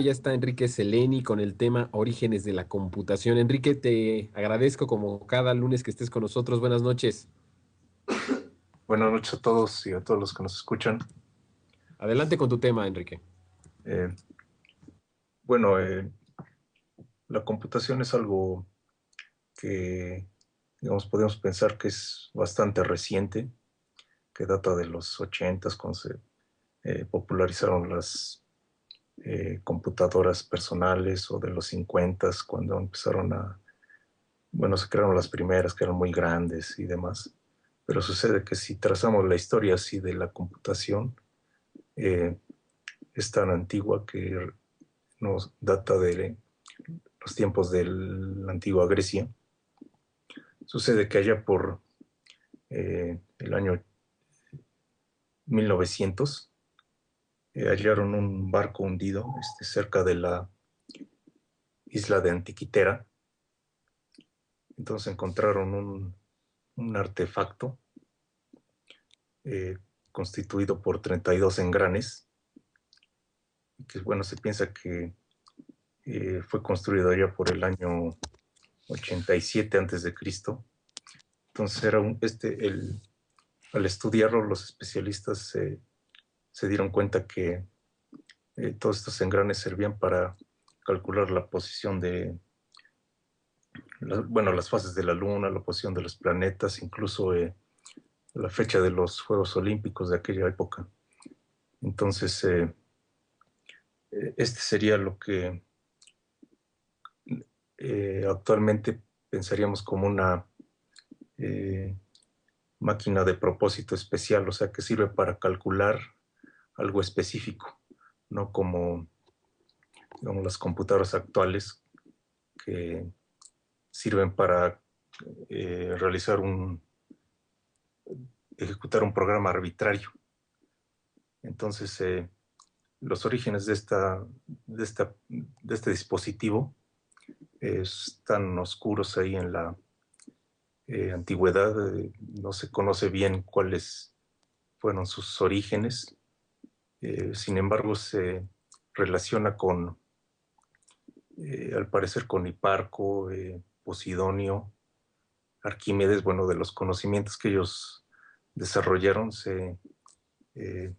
ya está Enrique Seleni con el tema Orígenes de la Computación. Enrique, te agradezco como cada lunes que estés con nosotros. Buenas noches. Buenas noches a todos y a todos los que nos escuchan. Adelante con tu tema, Enrique. Eh, bueno, la computación es algo que, digamos, podemos pensar que es bastante reciente, que data de los 80 cuando se popularizaron las computadoras personales, o de los 50 cuando empezaron bueno, se crearon las primeras que eran muy grandes y demás. Pero sucede que si trazamos la historia así de la computación, eh, es tan antigua que nos data de los tiempos de la antigua Grecia. Sucede que allá por el año 1900 hallaron un barco hundido cerca de la isla de Antiquitera. Entonces encontraron un artefacto eh, constituido por 32 engranes, que bueno, se piensa que fue construido allá por el año 87 antes de Cristo. Entonces era al estudiarlo, los especialistas se dieron cuenta que todos estos engranes servían para calcular la posición bueno, las fases de la Luna, la posición de los planetas, incluso la fecha de los Juegos Olímpicos de aquella época. Entonces, este sería lo que actualmente pensaríamos como una eh, máquina de propósito especial, o sea, que sirve para calcular algo específico, no como, digamos, las computadoras actuales que sirven para realizar ejecutar un programa arbitrario. Entonces, los orígenes de este dispositivo están oscuros ahí en la antigüedad. No se conoce bien cuáles fueron sus orígenes. Sin embargo, se relaciona al parecer, con Hiparco, Posidonio, Arquímedes. Bueno, de los conocimientos que ellos desarrollaron, se eh,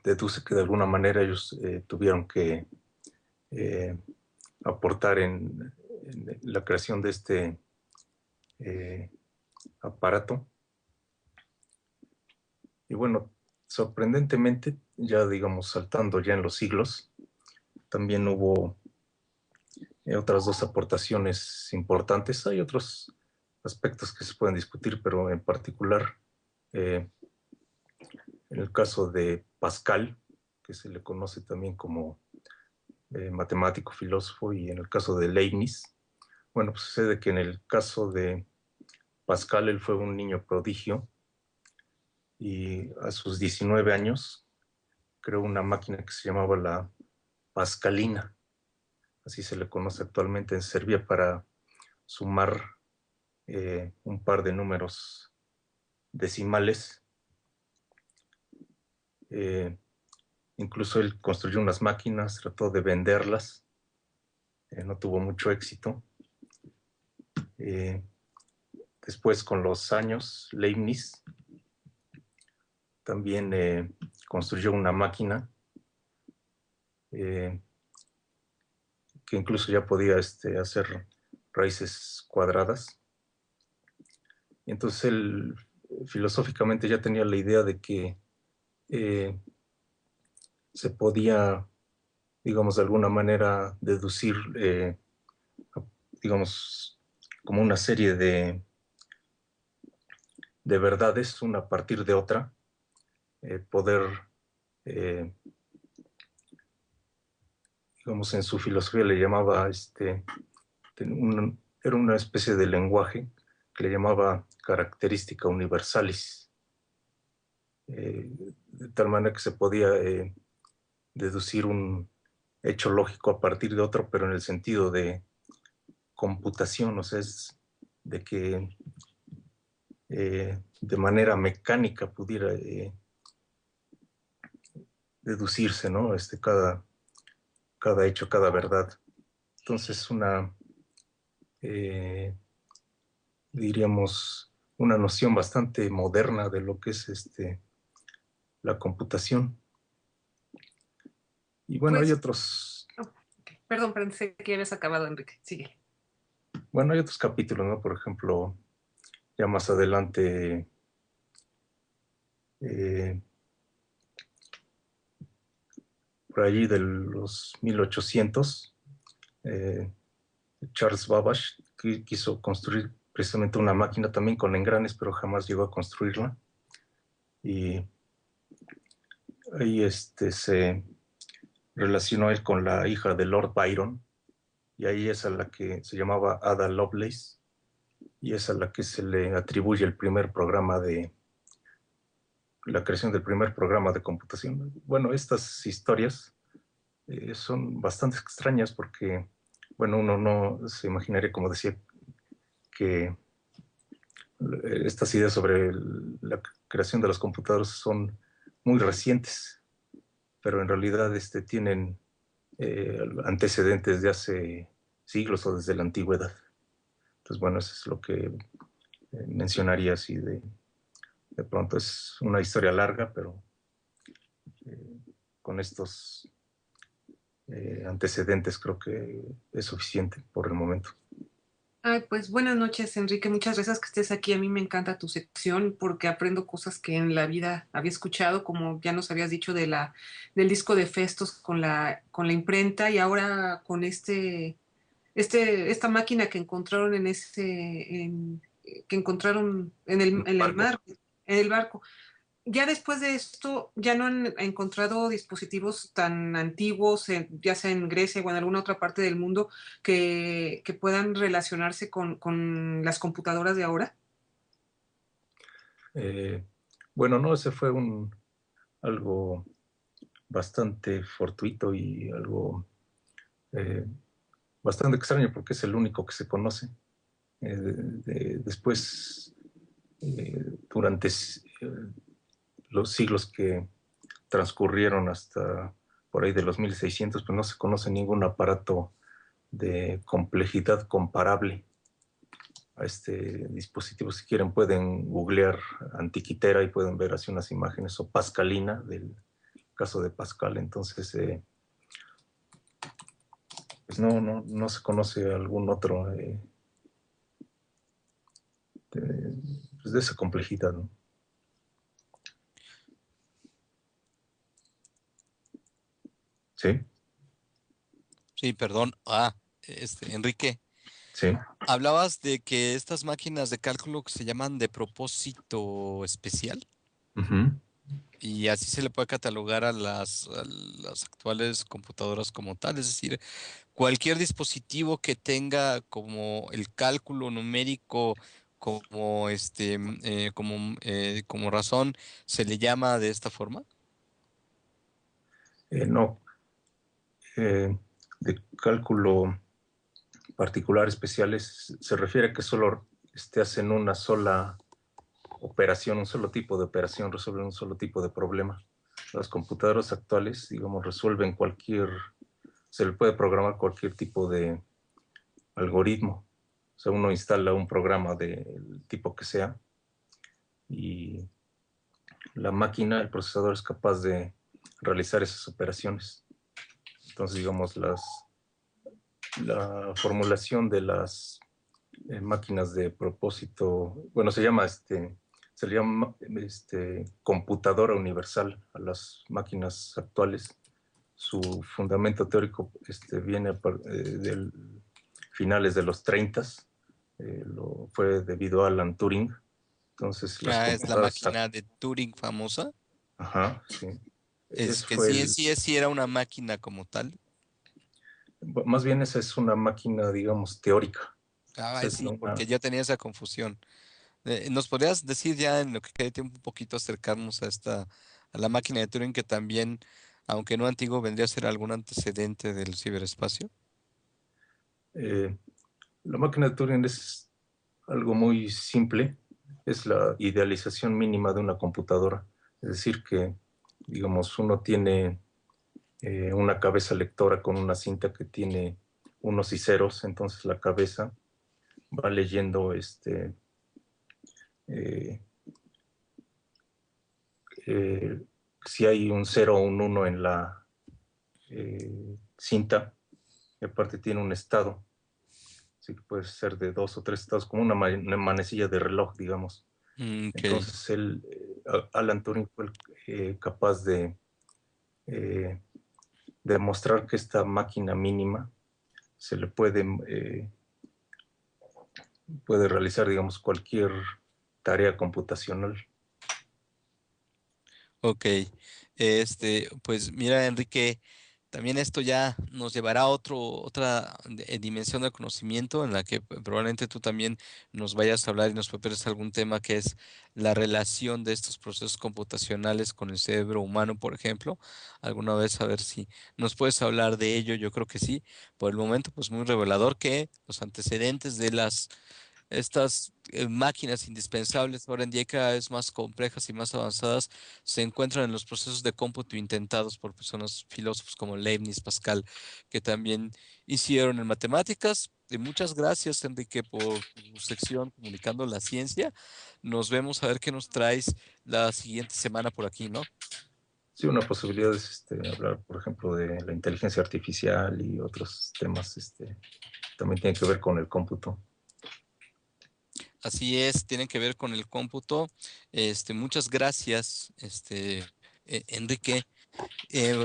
deduce que de alguna manera ellos tuvieron que eh, aportar en la creación de este eh, aparato. Y bueno, sorprendentemente, ya digamos saltando ya en los siglos, también hubo otras dos aportaciones importantes. Hay otros aspectos que se pueden discutir, pero en particular, eh, en el caso de Pascal, que se le conoce también como matemático, filósofo, y en el caso de Leibniz, bueno, pues sucede que en el caso de Pascal, él fue un niño prodigio y a sus 19 años creó una máquina que se llamaba la Pascalina, así se le conoce actualmente. Servía para sumar un par de números decimales. Eh, Incluso él construyó unas máquinas, trató de venderlas, no tuvo mucho éxito. Eh, Después, con los años, Leibniz también construyó una máquina eh, que incluso ya podía hacer raíces cuadradas. Y entonces él filosóficamente ya tenía la idea de que eh, se podía, digamos, de alguna manera deducir, digamos, como una serie de verdades, una a partir de otra, poder, eh, digamos, en su filosofía le llamaba, era una especie de lenguaje que le llamaba característica universalis, de tal manera que se podía deducir un hecho lógico a partir de otro, pero en el sentido de computación, o sea, es de que de manera mecánica pudiera deducirse, ¿no? cada hecho, cada verdad. Entonces, diríamos, una noción bastante moderna de lo que es la computación. Y bueno, hay Pues, otros, oh, okay. Perdón, pensé que habías acabado, Enrique. Sigue. bueno, hay otros capítulos, ¿no? Por ejemplo, ya más adelante, eh, por allí de los 1800, eh, Charles Babbage quiso construir precisamente una máquina también con engranes, pero jamás llegó a construirla. Y ahí se relacionó él con la hija de Lord Byron, y ahí es a la que se llamaba Ada Lovelace, y es a la que se le atribuye el primer programa de la creación del primer programa de computación. Bueno, estas historias son bastante extrañas porque, bueno, uno no se imaginaría, como decía, que estas ideas sobre la creación de los computadores son muy recientes, pero en realidad tienen antecedentes de hace siglos o desde la antigüedad. Entonces, bueno, eso es lo que mencionaría así de pronto. Es una historia larga, pero con estos antecedentes creo que es suficiente por el momento. Ay, pues buenas noches, Enrique. Muchas gracias que estés aquí. A mí me encanta tu sección porque aprendo cosas que en la vida había escuchado, como ya nos habías dicho del disco de Festos con la imprenta y ahora con esta máquina que encontraron que encontraron en el Barco. mar, en el barco. Ya después de esto, ya no han encontrado dispositivos tan antiguos, ya sea en Grecia o en alguna otra parte del mundo, que puedan relacionarse con las computadoras de ahora. Eh, bueno, no, ese fue algo bastante fortuito y algo eh, bastante extraño porque es el único que se conoce. Después, durante los siglos que transcurrieron hasta por ahí de los 1600, pues no se conoce ningún aparato de complejidad comparable a este dispositivo. Si quieren pueden googlear Antiquitera y pueden ver así unas imágenes, o Pascalina, del caso de Pascal. Entonces, pues no se conoce algún otro de, pues de esa complejidad, ¿no? Sí, Sí, perdón. Enrique, sí. hablabas de que estas máquinas de cálculo que se llaman de propósito especial Uh-huh. y así se le puede catalogar a las actuales computadoras como tal, es decir, cualquier dispositivo que tenga como el cálculo numérico como como razón se le llama de esta forma. No, de cálculo particular especiales se refiere a que solo hacen una sola operación, un solo tipo de operación, resuelven un solo tipo de problema. Las computadoras actuales, digamos, resuelven se le puede programar cualquier tipo de algoritmo. O sea, uno instala un programa del tipo que sea y la máquina, el procesador es capaz de realizar esas operaciones. Entonces, digamos, la formulación de las máquinas de propósito, bueno, se le llama computadora universal a las máquinas actuales. Su fundamento teórico viene de finales de los 30. Fue debido a Alan Turing. Entonces, las Ah, es la computadoras... máquina de Turing famosa. Ajá, sí. Es Eso que fue sí era una máquina como tal. más bien esa es una máquina, digamos, teórica. O Ah, sea, sí, porque ya tenía esa confusión. ¿Nos podrías decir ya en lo que quede tiempo un poquito acercarnos a la máquina de Turing que también, aunque no antiguo, vendría a ser algún antecedente del ciberespacio? eh, la máquina de Turing es algo muy simple, es la idealización mínima de una computadora. Es decir, que, digamos, uno tiene una cabeza lectora con una cinta que tiene unos y ceros, entonces la cabeza va leyendo si hay un 0 o un 1 en la cinta, y aparte tiene un estado, así que puede ser de 2 o 3 estados, como una manecilla de reloj, digamos. Ok. Entonces Alan Turing fue capaz de demostrar que esta máquina mínima se le puede realizar, digamos, cualquier tarea computacional. Ok, pues mira, Enrique, también esto ya nos llevará a otra dimensión del conocimiento en la que probablemente tú también nos vayas a hablar y nos prepares algún tema que es la relación de estos procesos computacionales con el cerebro humano, por ejemplo. Alguna vez a ver si nos puedes hablar de ello, yo creo que sí. Por el momento, pues muy revelador que los antecedentes de estas máquinas indispensables ahora en día cada vez más complejas y más avanzadas se encuentran en los procesos de cómputo intentados por personas filósofos como Leibniz, Pascal, que también hicieron en matemáticas. Y muchas gracias, Enrique, por tu sección Comunicando la Ciencia. Nos vemos a ver qué nos traes la siguiente semana por aquí, ¿no? Sí, una posibilidad es hablar, por ejemplo, de la inteligencia artificial y otros temas, también tiene que ver con el cómputo. Así es, tienen que ver con el cómputo. Muchas gracias, Enrique,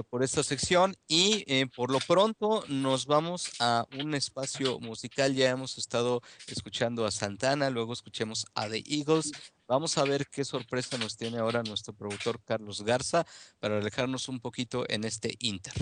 por esta sección y por lo pronto nos vamos a un espacio musical. Ya hemos estado escuchando a Santana, luego escuchemos a The Eagles. Vamos a ver qué sorpresa nos tiene ahora nuestro productor Carlos Garza para alejarnos un poquito en este Inter.